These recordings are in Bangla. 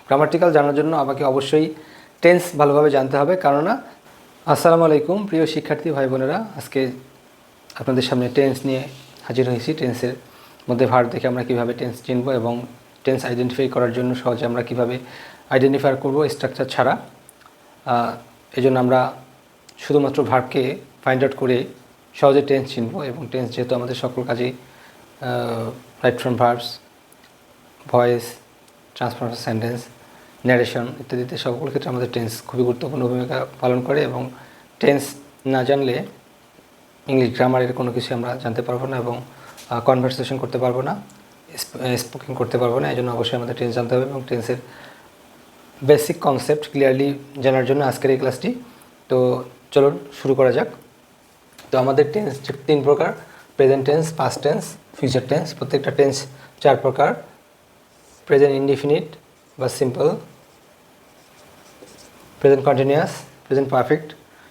গ্রামাটিক্যাল জানার জন্য আমাকে অবশ্যই টেন্স ভালোভাবে জানতে হবে। কেননা আসসালামু আলাইকুম প্রিয় শিক্ষার্থী ভাই বোনেরা, আজকে আপনাদের সামনে টেন্স নিয়ে হাজির হয়েছি। টেন্সের মধ্যে ভার্ব দেখে আমরা কীভাবে টেন্স চিনব এবং টেন্স আইডেন্টিফাই করার জন্য সহজে আমরা কীভাবে আইডেন্টিফাই করব স্ট্রাকচার ছাড়া। এই জন্য আমরা শুধুমাত্র ভার্বকে ফাইন্ড আউট করে সহজে টেন্স চিনব। এবং টেন্স যেহেতু আমাদের সকল কাজেই right from verbs, voice, transformation sentence, narration ইত্যাদিতে সকল ক্ষেত্রে আমাদের টেন্স খুবই গুরুত্বপূর্ণ ভূমিকা পালন করে। এবং টেন্স না জানলে ইংলিশ গ্রামারের কোনো কিছু আমরা জানতে পারবো না এবং কনভারসেশন করতে পারবো না, স্পোকিং করতে পারবো না। এই জন্য অবশ্যই আমাদের টেন্স জানতে হবে এবং টেন্সের বেসিক কনসেপ্ট ক্লিয়ারলি জানার জন্য আজকের এই ক্লাসটি। তো চলুন শুরু করা যাক। তো আমাদের টেন্স 3 প্রকার: present tense, past tense, future tense. প্রত্যেকটা টেন্স 4 প্রকার: প্রেজেন্ট ইনডিফিনিট বা simple, present continuous, present perfect,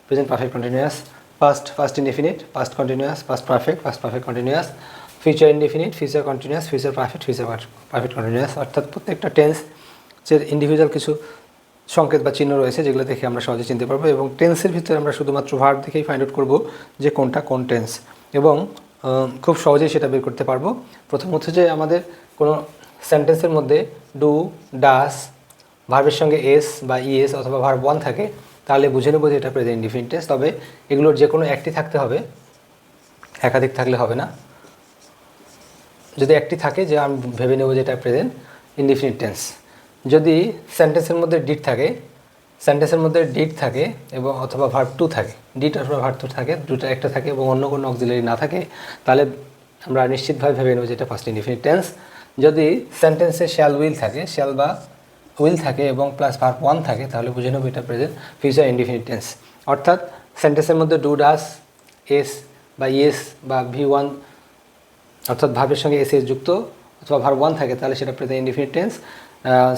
present perfect continuous, first indefinite, past continuous, past perfect continuous, future indefinite, future continuous, future perfect continuous. অর্থাৎ প্রত্যেকটা টেন্সের ইন্ডিভিজুয়াল কিছু সংকেত বা চিহ্ন রয়েছে যেগুলো দেখে আমরা সহজে চিনতে পারবো। এবং টেন্সের ভিতরে আমরা শুধুমাত্র ভার্ব দেখেই ফাইন্ড আউট করবো যে কোনটা কোন টেন্স, এবং খুব সহজেই সেটা বের করতে পারবো। প্রথমত যে আমাদের কোনো সেন্টেন্সের মধ্যে ডু, ডাস, ভার্বের সঙ্গে এস বা ইএস অথবা ভার্ব 1 থাকে, তাহলে বুঝে নেবো যে এটা প্রেজেন্ট ইনডিফিনিট টেন্স। তবে এগুলোর যে কোনো একটি থাকতে হবে, একাধিক থাকলে হবে না। যদি একটি থাকে যে আমি ভেবে নেব যে এটা প্রেজেন্ট ইনডিফিনিট টেন্স। যদি সেন্টেন্সের মধ্যে ডিড থাকে এবং অথবা ভার্ব 2 থাকে, ডিড অথবা ভার্ব 2 থাকে, দুটো একটা থাকে এবং অন্য কোনো অক্সিলারি না থাকে, তাহলে আমরা নিশ্চিতভাবে ভেবে নেব যে এটা ফার্স্ট ইনডিফিনিট টেন্স। যদি সেন্টেন্সে শ্যাল বা উইল থাকে এবং প্লাস ভার্ব 1 থাকে, তাহলে বুঝে নেব এটা প্রেজেন্ট ফিউচার ইনডিফিনিট টেন্স। অর্থাৎ সেন্টেন্সের মধ্যে ডু, ডাস, এস বা ইয়েস বা V1 অর্থাৎ ভার্বের সঙ্গে এস যুক্ত অথবা ভার্ব 1 থাকে, তাহলে সেটা প্রেজেন্ট ইনডিফিনিট টেন্স।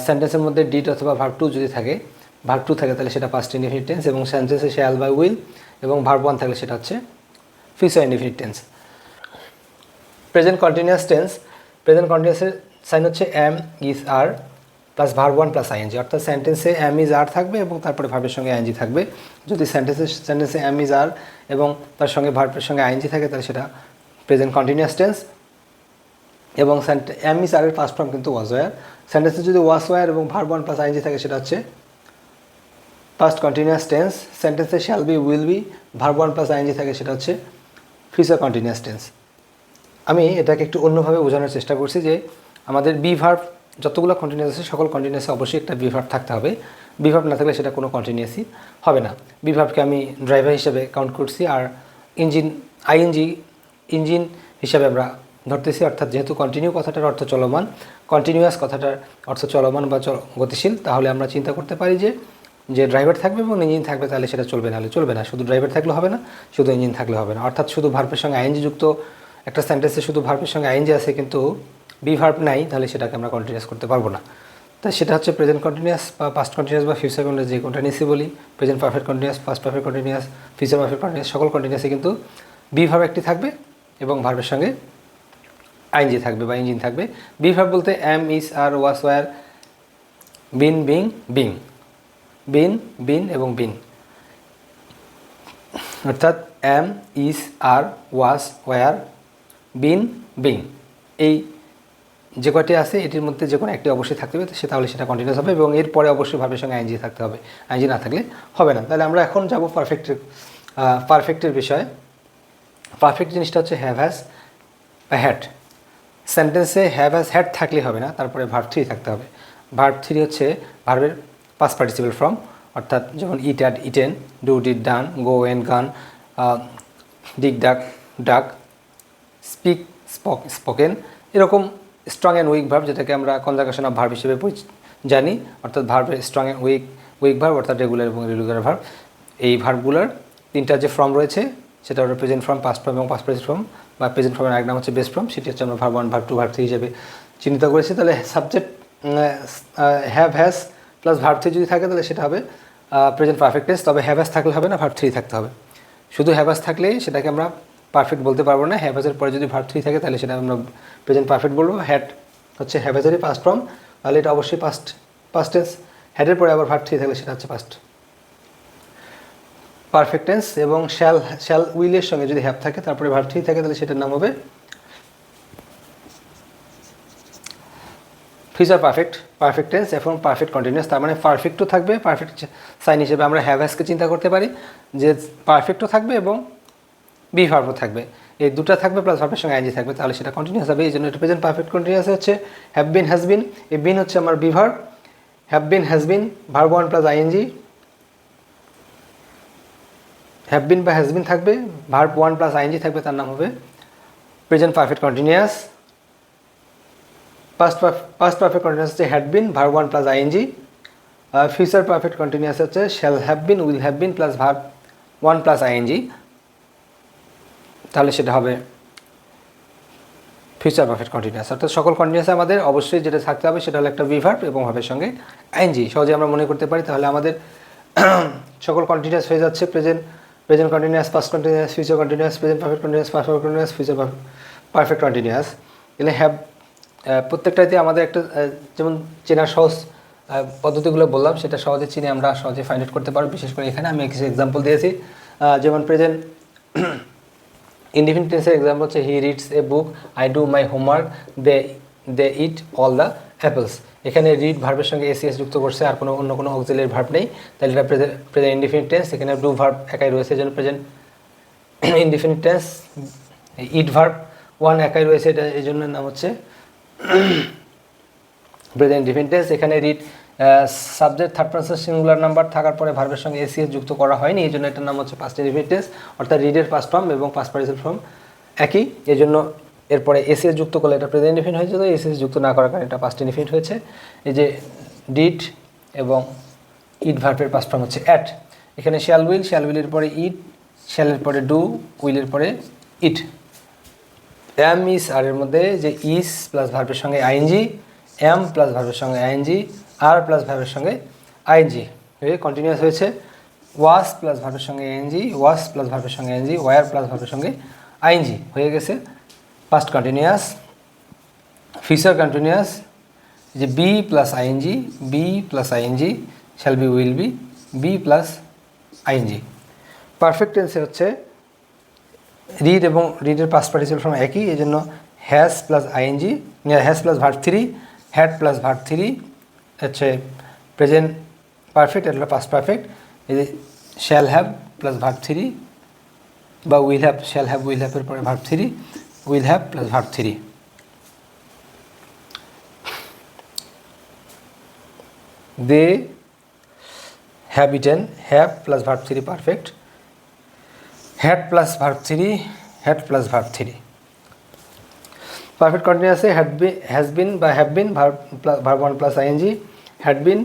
সেন্টেন্সের মধ্যে ডিড অথবা ভার্ব 2 যদি থাকে, ভার্ব 2 থাকে, তাহলে সেটা পাস্ট ইনডিফিনিট টেন্স। এবং সেন্টেন্সে শ্যাল বা উইল এবং ভার্ব 1 থাকলে সেটা হচ্ছে future indefinite tense. Present continuous tense, present কন্টিনিউয়াসের সাইন হচ্ছে am, is, are plus verb 1 plus ING. অর্থাৎ সেন্টেন্সে এম, ইজ, আর থাকবে এবং তারপরে ভার্বের সঙ্গে আইএনজি থাকবে। যদি সেন্টেন্সে এম, ইজ, আর এবং তার সঙ্গে ভার্বের সঙ্গে আইএনজি থাকে, তাহলে সেটা প্রেজেন্ট কন্টিনিউয়াস টেন্স। এবং এম, ইজ, আরের পাস্ট ফর্ম কিন্তু ওয়াজ ওয়ার। সেন্টেন্সে যদি ওয়াজ ওয়ার এবং ভার্ব 1 প্লাস আইএনজি থাকে, সেটা হচ্ছে পাস্ট কন্টিনিউয়াস টেন্স। সেন্টেন্সে shall be, will be, verb 1 plus ING থাকে, সেটা হচ্ছে ফিউচার কন্টিনিউয়াস টেন্স। আমি এটাকে একটু অন্যভাবে বোঝানোর চেষ্টা করছি যে আমাদের বি ভার্ব যতগুলো কন্টিনিউয়াস আছে, সকল কন্টিনিউয়াসে অবশ্যই একটা বি ভার্ব থাকতে হবে। বি ভার্ব না থাকলে সেটা কোনো কন্টিনিউয়াসই হবে না। বি ভার্বকে আমি ড্রাইভার হিসেবে কাউন্ট করছি, আর ইঞ্জিন হিসাবে আমরা ধরতেছি। অর্থাৎ যেহেতু কন্টিনিউ কথাটার অর্থ চলমান, কন্টিনিউয়াস কথাটার অর্থ চলমান বা গতিশীল, তাহলে আমরা চিন্তা করতে পারি যে ড্রাইভার থাকবে এবং ইঞ্জিন থাকবে, তাহলে সেটা চলবে না। চলবে না, শুধু ড্রাইভার থাকলে হবে না, শুধু ইঞ্জিন থাকলে হবে না। অর্থাৎ শুধু ভার্বের সঙ্গে আইএনজি যুক্ত একটা সেন্টেন্সে শুধু ভার্বের সঙ্গে আইএনজি আছে কিন্তু বি ভার্ব নাই, তাহলে সেটাকে আমরা কন্টিনিউয়াস করতে পারবো না। তাই সেটা হচ্ছে প্রেজেন্ট কন্টিনিউয়াস বা পাস্ট কন্টিনিউয়াস বা ফিউচার কন্টিনিউয়াস, যে কোনটা নিচে বলি। Present perfect continuous, past perfect continuous, future perfect continuous, সকল কন্টিনিউয়াসে কিন্তু বি ভার্ব একটি থাকবে এবং ভার্বের সঙ্গে আইএনজি থাকবে বা ইঞ্জিন থাকবে। বি ভার্ব বলতে am, is, are, was, were, been, been এবং বিন। অর্থাৎ am, is, are, was, were, been, এই যে কয়টি আছে এটির মধ্যে যে কোনো একটি অবশ্যই থাকতে হবে, তাহলে সেটা কন্টিনিউয়াস হবে। এবং এরপরে অবশ্যই ভার্বের সঙ্গে আইএনজি থাকতে হবে, আইএনজি না থাকলে হবে না। তাহলে আমরা এখন যাব পারফেক্টের বিষয়ে। পারফেক্ট জিনিসটা হচ্ছে হ্যাভ, হ্যাজ বা হ্যাড। সেন্টেন্সে হ্যাভ, হ্যাজ, হ্যাড থাকলে হবে না, তারপরে ভার্ব 3 থাকতে হবে। ভার্ব 3 হচ্ছে ভার্বের পাস্ট পার্টিসিপেল ফর্ম। অর্থাৎ যেমন eat, had, eaten, do, did, done, go, went, gone, dig, dug, speak, spoken. এরকম স্ট্রং অ্যান্ড উইক ভার্ব, যেটাকে আমরা কনজাংশন অফ ভার্ব হিসেবে জানি। অর্থাৎ ভার্বের স্ট্রং অ্যান্ড উইক ভার্ব অর্থাৎ রেগুলার এবং ইরেগুলার ভার্ব। এই ভার্বগুলোর 3টা যে ফর্ম রয়েছে, সেটা হলো প্রেজেন্ট ফর্ম, পাস্ট ফর্ম এবং পাস্ট পার্টিসিপেল ফর্ম। বা প্রেজেন্ট ফর্মের এক নাম হচ্ছে বেস ফর্ম, সেটি হচ্ছে আমরা ভার্ব 1, ভার্ব 2, ভার্ব 3 হিসেবে চিহ্নিত করেছি। তাহলে subject have, has plus verb 3 যদি থাকে, তাহলে সেটা হবে প্রেজেন্ট পারফেক্ট টেন্স। তবে হ্যাভ, হ্যাজ থাকলে হবে না, ভার্ব 3 থাকতে হবে। শুধু হ্যাভ, হ্যাজ থাকলে সেটাকে আমরা পারফেক্ট বলতে পারবো না। হ্যাভ, হ্যাজের পরে যদি ভার্ব 3 থাকে, তাহলে সেটা আমরা প্রেজেন্ট পারফেক্ট বলবো। হ্যাড হচ্ছে হ্যাভ, হ্যাজেরই পাস্ট ফর্ম, তাহলে এটা অবশ্যই পাস্ট পাস্ট টেন্স। হ্যাডের পরে আবার ভার্ব থ্রি থাকলে সেটা হচ্ছে পাস্ট পারফেক্ট টেন্স। এবং শ্যাল উইলের সঙ্গে যদি হ্যাভ থাকে তারপরে ভার্ব থ্রি থাকে তাহলে সেটার নাম হবে ফিউচার পারফেক্ট টেন্স এবং পারফেক্ট কন্টিনিউয়াস। তার মানে পারফেক্টও থাকবে, পারফেক্ট সাইন হিসেবে আমরা হ্যাভ হ্যাজকে চিন্তা করতে পারি যে পারফেক্টও থাকবে এবং বি ভার্বও থাকবে, এই দুটো থাকবে প্লাস ভার্বের সঙ্গে আইএনজি থাকবে, তাহলে সেটা কন্টিনিউয়াস হবে। এই জন্য এটা প্রেজেন্ট পারফেক্ট কন্টিনিউয়াস হচ্ছে হ্যাভ বিন হ্যাজ বিন। এই বিন হচ্ছে আমার be verb, have been has been verb one plus ING, have been বা হ্যাজ বিন থাকবে, ভার্ব ওয়ান প্লাস আইএনজি থাকবে, তার নাম হবে present perfect continuous. Past perfect continuous হচ্ছে had been verb one plus ING. Future perfect continuous হচ্ছে shall have been will have been plus verb one plus ING, তাহলে সেটা হবে ফিউচার পারফেক্ট কন্টিনিউয়াস। অর্থাৎ সকল কন্টিনিউয়াসে আমাদের অবশ্যই যেটা থাকতে হবে সেটা হলো একটা বি ভার্ব এবং ভার্বের সঙ্গে আইএনজি। সহজে আমরা মনে করতে পারি, তাহলে আমাদের সকল কন্টিনিউয়াস হয়ে যাচ্ছে present continuous, past continuous, future continuous, present perfect continuous, past perfect continuous, future perfect continuous. এগুলো হ্যাভ প্রত্যেকটাতে আমাদের একটা যেমন চেনার সহজ পদ্ধতিগুলো বললাম সেটা সহজে চিনে আমরা সহজে ফাইন্ড আউট করতে পারবো। বিশেষ করে এখানে আমি কিছু এক্সাম্পল দিয়েছি, যেমন প্রেজেন্ট ইনডিফিনিট টেন্সের এক্সাম্পল হচ্ছে he reads a book, I do my homework, they eat all the apples. এখানে রিড ভার্বের সঙ্গে এসিএস যুক্ত করছে, আর অন্য কোনো অক্সিলারি ভার্ব নেই, তাহলে এটা প্রেজেন্ট ইনডিফিনিট টেন্স। এখানে ডু ভার্ব একাই রয়েছে, এই জন্য প্রেজেন্ট ইনডিফিনিট টেন্স। ইট ভার্ব ওয়ান একাই রয়েছে, এটা এই জন্য নাম হচ্ছে প্রেজেন্ট ইনডিফিনিট টেন্স। এখানে read subject third person singular number থাকার পরে ভার্বের সঙ্গে এসিএস যুক্ত করা হয়নি, এই জন্য এটার নাম হচ্ছে পাস্ট ইনডিফিনিট টেন্স। অর্থাৎ রিডের পাস্ট ফর্ম এবং পাস্ট পার্টিসিপল ফর্ম একই, এই জন্য এরপরে এসিএস যুক্ত করলে এটা প্রেজেন্ট ইনডিফিনিট হয়েছে, তো এসিএস যুক্ত না করার কারণে এটা পাস্ট ইনডিফিনিট হয়েছে। এই যে ডিড এবং ইট ভার্বের পাস্ট ফর্ম হচ্ছে অ্যাট। এখানে শ্যাল উইলের পরে ইট, শ্যালের পরে ডু, উইলের পরে ইট। এম ইস আর এর মধ্যে যে ইস প্লাস ভার্বের সঙ্গে আইএনজি, এম প্লাস ভার্বের সঙ্গে আইএনজি, আর প্লাস ভার্বের সঙ্গে আইএনজি হয়ে কন্টিনিউয়াস হয়েছে। ওয়াস প্লাস ভার্বের সঙ্গে আইএনজি, ওয়াস প্লাস ভার্বের সঙ্গে আইএনজি, ওয়ার প্লাস ভার্বের সঙ্গে আইএনজি হয়ে গেছে পাস্ট কন্টিনিউয়াস। ফিউচার কন্টিনিউয়াস যে be plus ING, be plus ING, shall be will be, be plus ING. Perfect টেন্সে হচ্ছে রিড এবং রিডের পাস্ট পার্টিসিপল ফর্ম একই, এই জন্য has plus ING, has plus verb three, had plus verb three হচ্ছে প্রেজেন্ট পারফেক্ট, এটা হলো পাস্ট পারফেক্ট। এই যে shall have plus verb three বা will have, shall have will হ্যাভের পরে verb three, will have plus verb three. They have eaten, have plus verb three perfect, had plus verb three, had plus verb three. Perfect কন্টিনিউয়াসে হ্যাজ বিন বা have been verb one plus ING, had been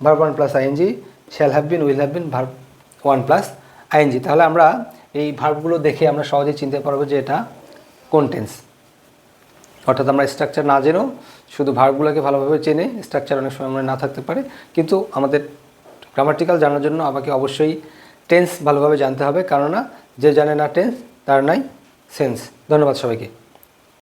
verb one plus ING, shall have been will have been verb one plus ING. তাহলে আমরা এই ভার্বগুলো দেখে আমরা সহজেই চিনতে পারবো যে এটা কোন টেন্স। অর্থাৎ আমরা স্ট্রাকচার না জেনেও শুধু ভার্বগুলোকে ভালোভাবে চেনে, স্ট্রাকচার অনেক সময় আমরা না থাকতে পারে, কিন্তু আমাদের গ্রামাটিক্যাল জানার জন্য আমাকে অবশ্যই টেন্স ভালোভাবে জানতে হবে, কেননা যে জানে না টেন্স তার নাই সেন্স। ধন্যবাদ সবাইকে।